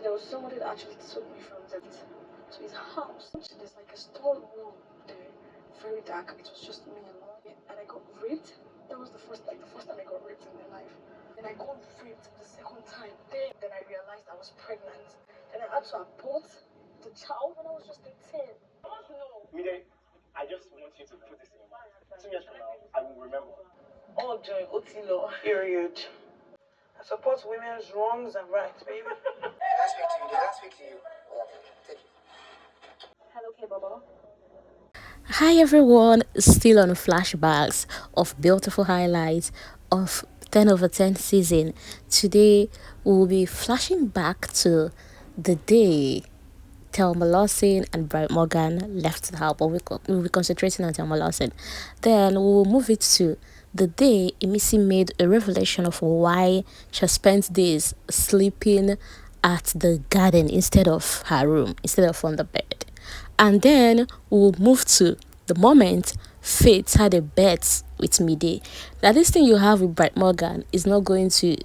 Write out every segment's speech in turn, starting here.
there was somebody that actually took me from that to his house. There's like a stone wall there, very dark. It was just me alone, and I got raped. That was the first time I got raped in my life. And I got raped the second time. Then I realized I was pregnant, and I had to abort the child when I was just 18. Mide, I just want you to put this in your mind. 2 years from now, I will remember. All during Otilo period. I support women's wrongs and rights, baby. Did I speak to you? Take it. Hello, Bobo. Hi everyone, still on flashbacks of beautiful highlights of 10 over 10 season. Today we'll be flashing back to the day Thelma, Lawson and Bright Morgan left the house, but we'll be concentrating on Thelma Lawson. Then we'll move it to the day Imisi made a revelation of why she spent days sleeping at the garden instead of her room, instead of on the bed. And then we'll move to the moment Faith had a bet with Mide. Now this thing you have with Bright Morgan is not going to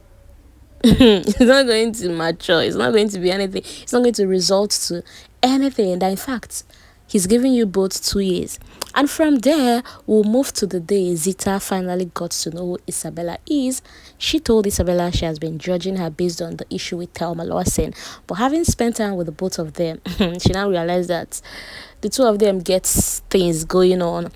it's not going to mature, it's not going to be anything, it's not going to result to anything. That in fact he's giving you both 2 years. And from there we'll move to the day Zita finally got to know who Isabella is. She told Isabella she has been judging her based on the issue with Thelma Lawson, but having spent time with the both of them she now realized that the two of them get things going on.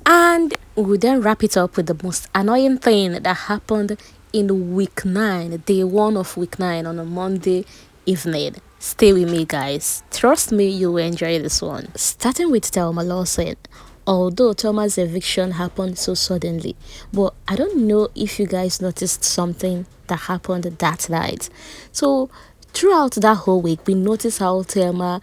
And we'll then wrap it up with the most annoying thing that happened in week 9, day 1 of week 9, on a Monday evening. Stay with me, guys. Trust me, you will enjoy this one. Starting with Thelma Lawson. Although Thelma's eviction happened so suddenly, but I don't know if you guys noticed something that happened that night. So throughout that whole week, we noticed how Thelma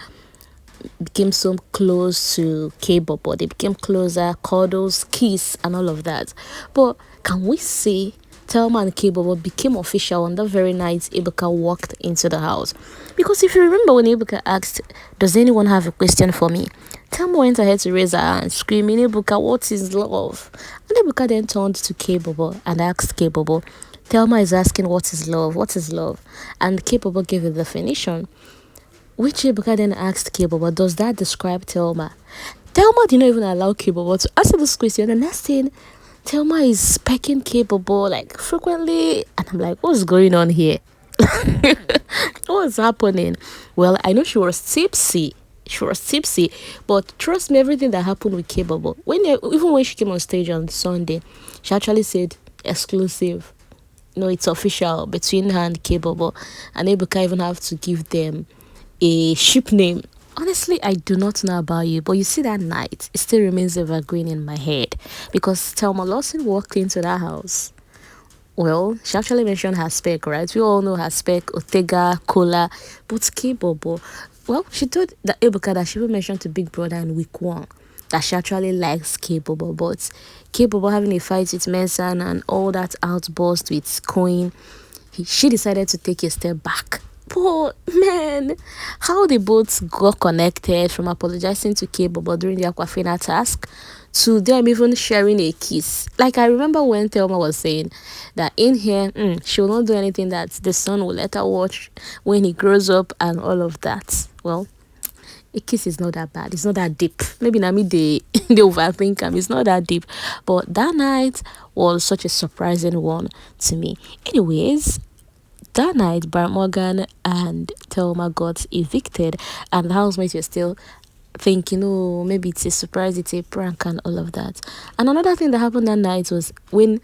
became so close to Bobo. They became closer, cuddles, kiss, and all of that. But can we say Thelma and Bobo became official on the very night Ebuka walked into the house? Because if you remember when Ebuka asked, "Does anyone have a question for me?" Thelma went ahead to raise her hand, screaming, "Ebuka, what is love?" And Ebuka then turned to Bobo and asked Bobo, "Thelma is asking what is love? What is love?" And Bobo gave a definition, which Ebuka then asked Bobo, "Does that describe Thelma?" Thelma did not even allow Bobo to answer this question. And next thing, Thelma is pecking Bobo like frequently, and I'm like, what's going on here? What's happening? Well, I know she was tipsy, but trust me, everything that happened with Bobo, even when she came on stage on Sunday, she actually said exclusive. No, it's official between her and Bobo, and Ebuka even have to give them a ship name. Honestly, I do not know about you, but you see that night, it still remains evergreen in my head, because Thelma Lawson walked into that house. Well, she actually mentioned her spec, right? We all know her spec, Ortega, Kola, but Bobo. Well, she told Ebuka that she will mention to Big Brother in week 1 that she actually likes Bobo, but Bobo having a fight with Mason and all that outburst with Coin, she decided to take a step back. But man, how they both got connected, from apologizing to Bobo during the Aquafina task to them even sharing a kiss. Like, I remember when Thelma was saying that in here, she will not do anything that the son will let her watch when he grows up and all of that. Well, a kiss is not that bad. It's not that deep. Maybe Nami they overthink him. It's not that deep. But that night was such a surprising one to me. Anyways, that night, Bright Morgan and Thelma got evicted, and the housemates were still thinking, oh, maybe it's a surprise, it's a prank, and all of that. And another thing that happened that night was when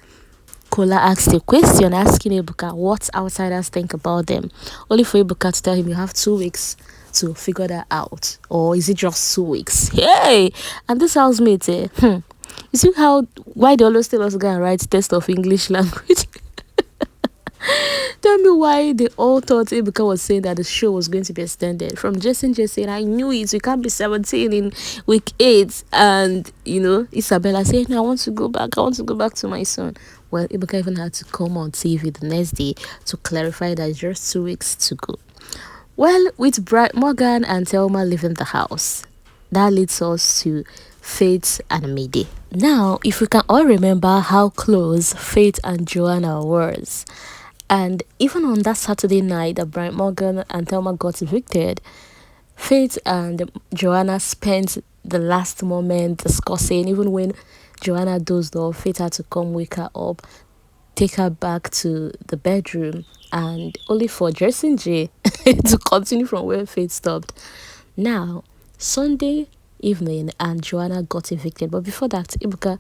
Kola asked a question, asking Ebuka what outsiders think about them, only for Ebuka to tell him, you have 2 weeks to figure that out, or is it just 2 weeks? Hey! And this housemate, you see why they always tell us to go and write test of English language? Tell me why they all thought Ebuka was saying that the show was going to be extended. From Jason just saying, I knew it, we can't be 17 in week 8. And, Isabella saying, no, I want to go back to my son. Well, Ebuka even had to come on TV the next day to clarify that it's just 2 weeks to go. Well, with Bright Morgan and Thelma leaving the house, that leads us to Faith and Mide. Now, if we can all remember how close Faith and Joanna was, And even on that Saturday night that Brian Morgan and Thelma got evicted, Faith and Joanna spent the last moment discussing. Even when Joanna dozed off, Faith had to come wake her up, take her back to the bedroom, and only for Dressing J to continue from where Faith stopped. Now, Sunday evening, and Joanna got evicted. But before that, Ebuka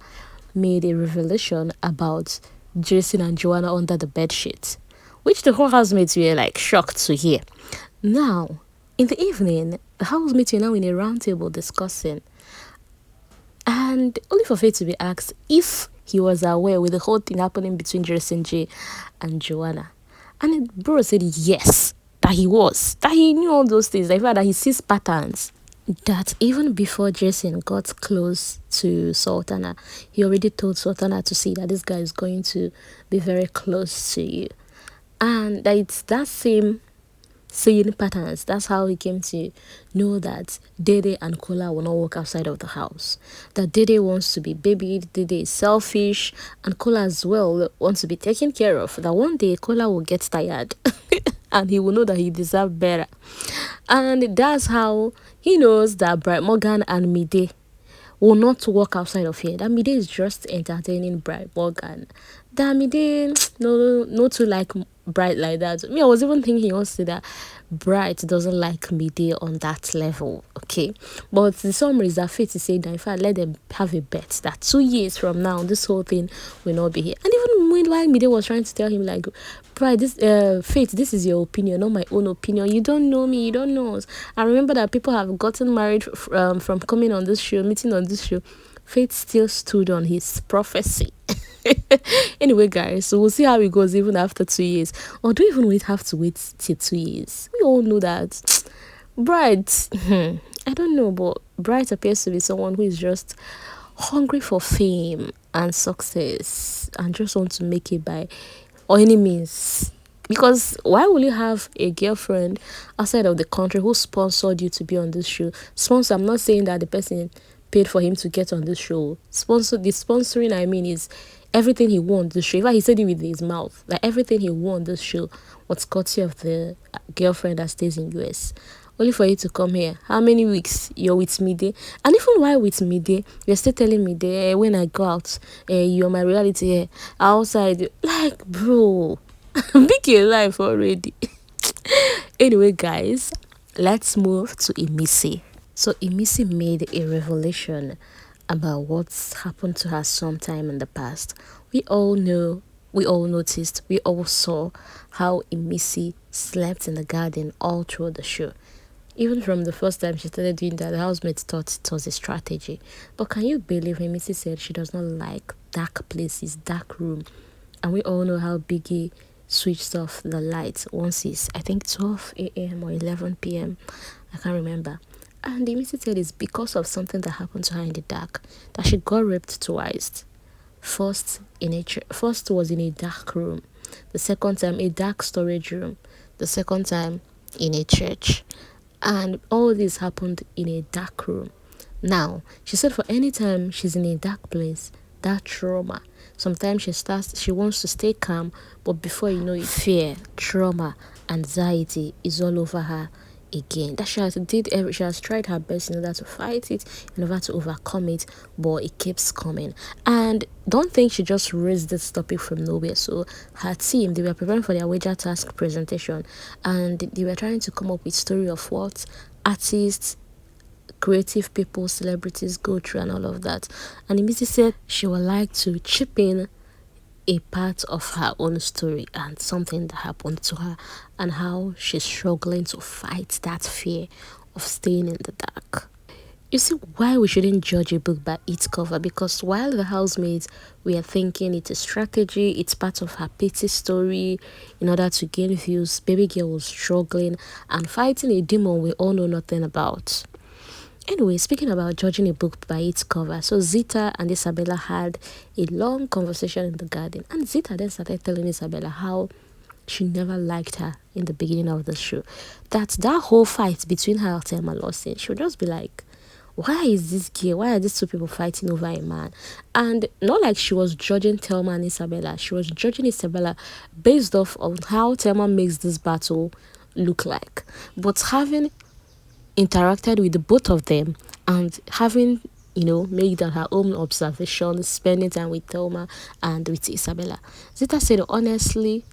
made a revelation about Jason and Joanna under the bed sheet, which the whole housemates were like shocked to hear. Now, in the evening, the housemates were now in a round table discussing, and only for Faith to be asked if he was aware with the whole thing happening between Jason J and Joanna. And bro said yes, that he was, that he knew all those things, like that he sees patterns. That even before Jason got close to Sultana, he already told Sultana to see that this guy is going to be very close to you. And that it's that same seeing patterns. That's how he came to know that Dede and Kola will not walk outside of the house. That Dede wants to be babied, Dede is selfish, and Kola as well wants to be taken care of. That one day Kola will get tired and he will know that he deserves better. And that's how he knows that Bright Morgan and Mide will not walk outside of here. That Mide is just entertaining Bright Morgan. That Mide, no too like Bright like that. Me, I was even thinking also that Bright doesn't like Mide on that level, okay? But the summary is that Faith is saying that if I let them have a bet that 2 years from now, this whole thing will not be here. And even while Mide was trying to tell him like, Bright, this Faith, this is your opinion, not my own opinion. You don't know me, you don't know us. I remember that people have gotten married from coming on this show, meeting on this show. Faith still stood on his prophecy. Anyway, guys, so we'll see how it goes even after 2 years. Or do even we have to wait till 2 years? We all know that Bright, I don't know, but Bright appears to be someone who is just hungry for fame and success and just want to make it by all any means. Because why will you have a girlfriend outside of the country who sponsored you to be on this show? Sponsor, I'm not saying that the person paid for him to get on this show. The sponsoring I mean is everything he won this show. In fact, he said it with his mouth. Like everything he won this show was courtesy of the girlfriend that stays in US. Only for you to come here. How many weeks you're with Mide? And even while with Mide, you're still telling me when I go out, you're my reality here. Outside, like, bro, make your life already. Anyway, guys, let's move to Imisi. So Imisi made a revelation about what's happened to her sometime in the past. We all know, we all noticed, we all saw how Imisi slept in the garden all through the show. Even from the first time she started doing that, the housemates thought it was a strategy. But can you believe Imisi said she does not like dark places, dark room? And we all know how Biggie switched off the lights once it's, I think, 12 a.m. or 11 p.m. I can't remember. And Imisi said it's because of something that happened to her in the dark, that she got raped twice. First was in a dark room. The second time, a dark storage room. The second time, in a church. And all this happened in a dark room. Now, she said for any time she's in a dark place, that trauma, sometimes she wants to stay calm, but before you know it, fear, trauma, anxiety is all over her again. That she has tried her best in order to fight it, in order to overcome it, but it keeps coming. And don't think she just raised this topic from nowhere. So her team, they were preparing for their wager task presentation, and they were trying to come up with story of what artists, creative people, celebrities go through and all of that. And Imisi said she would like to chip in a part of her own story and something that happened to her and how she's struggling to fight that fear of staying in the dark. You see why we shouldn't judge a book by its cover, because while the housemates were thinking it's a strategy, it's part of her pity story in order to gain views, baby girl was struggling and fighting a demon we all know nothing about. Anyway, speaking about judging a book by its cover, so Zita and Isabella had a long conversation in the garden, and Zita then started telling Isabella how she never liked her in the beginning of the show. That whole fight between her and Thelma Lawson, she would just be like, why is this girl, why are these two people fighting over a man? And not like she was judging Thelma and Isabella, she was judging Isabella based off of how Thelma makes this battle look like. But having interacted with the both of them and having made her own observations, spending time with Thelma and with Isabella, Zita said honestly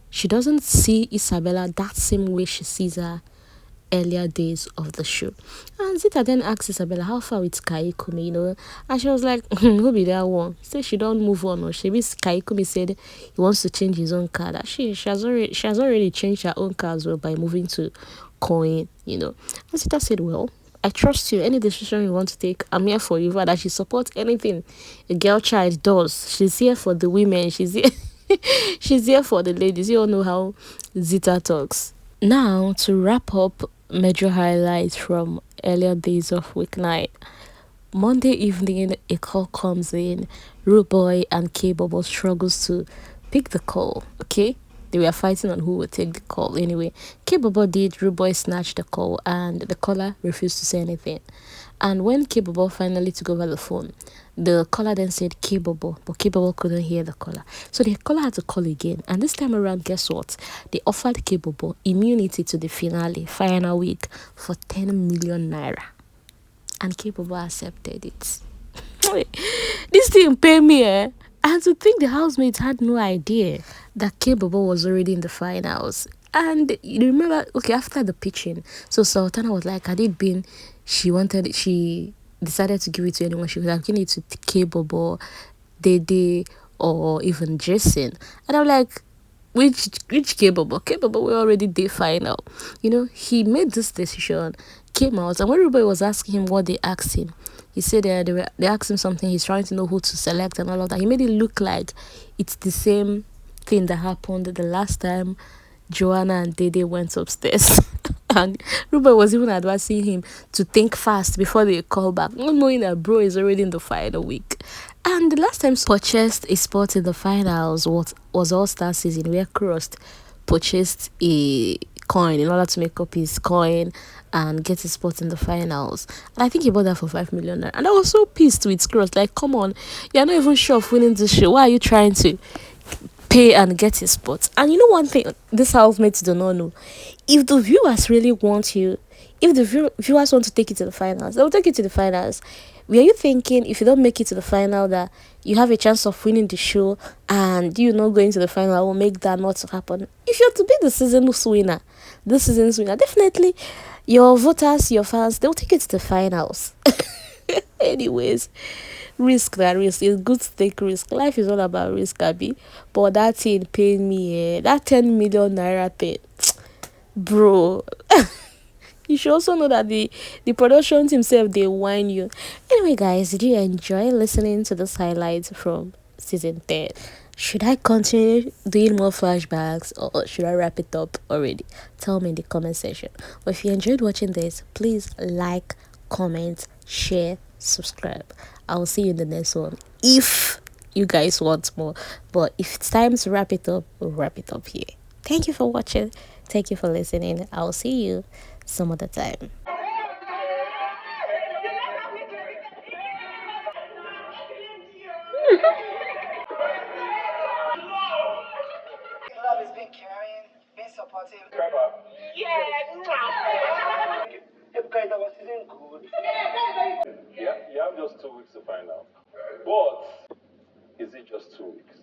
she doesn't see Isabella that same way she sees her earlier days of the show. And Zita then asked Isabella how far with Kaikumi, and she was like, who be that one? She said she don't move on, or she means Kaikumi said he wants to change his own car. That she has already changed her own car as well by moving to Coin, And Zita said, well, I trust you. Any decision you want to take, I'm here for you. That she supports anything a girl child does. She's here for the women. She's here. She's here for the ladies. You all know how Zita talks. Now, to wrap up major highlights from earlier days of weeknight. Monday evening, a call comes in. Rude Boy and Bobo'S struggles to pick the call. Okay, they were fighting on who would take the call. Anyway, Bobo did. Rude Boy snatched the call, and the caller refused to say anything. And when Bobo finally took over the phone, the caller then said Bobo, but Bobo couldn't hear the caller. So the caller had to call again. And this time around, guess what? They offered Bobo immunity to the finale, final week, for 10 million naira. And Bobo accepted it. This thing pay me, eh? And to think the housemates had no idea that Bobo was already in the finals. And you remember, okay, after the pitching, so Sultana was like, had it been, she decided to give it to anyone, she was like, give it to Bobo, Dede, or even Jason. And I'm like, which Bobo? Bobo were already day final. He made this decision, came out, and when everybody was asking him what they asked him, he said they asked him something, he's trying to know who to select and all of that. He made it look like it's the same thing that happened the last time Joanna and Dede went upstairs. And Ruben was even advising him to think fast before they call back, not knowing that bro is already in the final week. And the last time purchased a spot in the finals was All-Star season, where Crust purchased a coin in order to make up his coin and get a spot in the finals. And I think he bought that for 5 million naira. And I was so pissed with Crust. Like, come on, you're not even sure of winning this show. Why are you trying to pay and get a spot? And you know one thing this housemates do not know, if the viewers really want you, if the viewers want to take it to the finals, they'll take it to the finals. Were you thinking if you don't make it to the final that you have a chance of winning the show, and you not going to the final will make that not to happen? If you're to be the season's winner, definitely your voters, your fans, they'll take it to the finals. Anyways, risk. It's good to take risk. Life is all about risk, Abby. But that thing paid me, that 10 million naira thing, bro. You should also know that the production team self, they whine you. Anyway, guys, did you enjoy listening to this highlights from season 10? Should I continue doing more flashbacks, or should I wrap it up already? Tell me in the comment section. But if you enjoyed watching this, please like, comment, share, subscribe. I will see you in the next one if you guys want more. But if it's time to wrap it up, we'll wrap it up here. Thank you for watching. Thank you for listening. I will see you some other time. Love has been caring, been supportive. Ebuka, that was isn't good. Yeah, you have just 2 weeks to find out. But is it just 2 weeks?